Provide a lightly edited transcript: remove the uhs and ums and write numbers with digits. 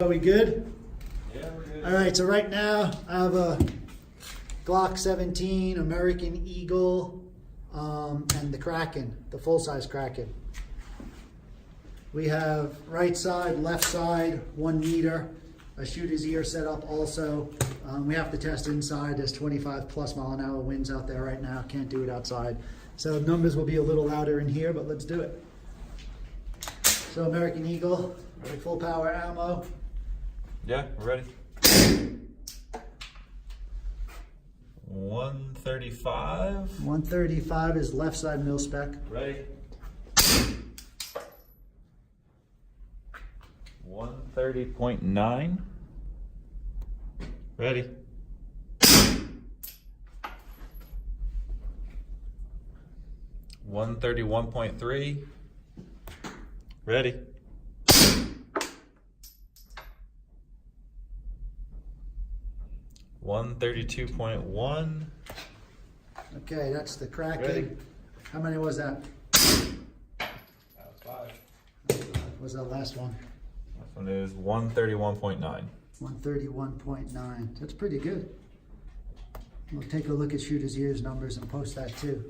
Are we good? Yeah, we're good. All right, so right now I have a Glock 17, American Eagle, and the Kraken, the full-size Kraken. We have right side, left side, 1 meter, a shooter's ear set up also. We have to test inside. There's 25 plus mile an hour winds out there right now. Can't do it outside. So numbers will be a little louder in here, but let's do it. So American Eagle, full power ammo. Yeah, we're ready. 135. 135 is left side mil spec. Ready. 130.9. Ready. 131.3. Ready. 132.1. Okay, that's the Kraken. Ready. How many was that? That was 5. What was that last one? This one is 131.9. 131.9. That's pretty good. We'll take a look at shooter's ears numbers and post that too.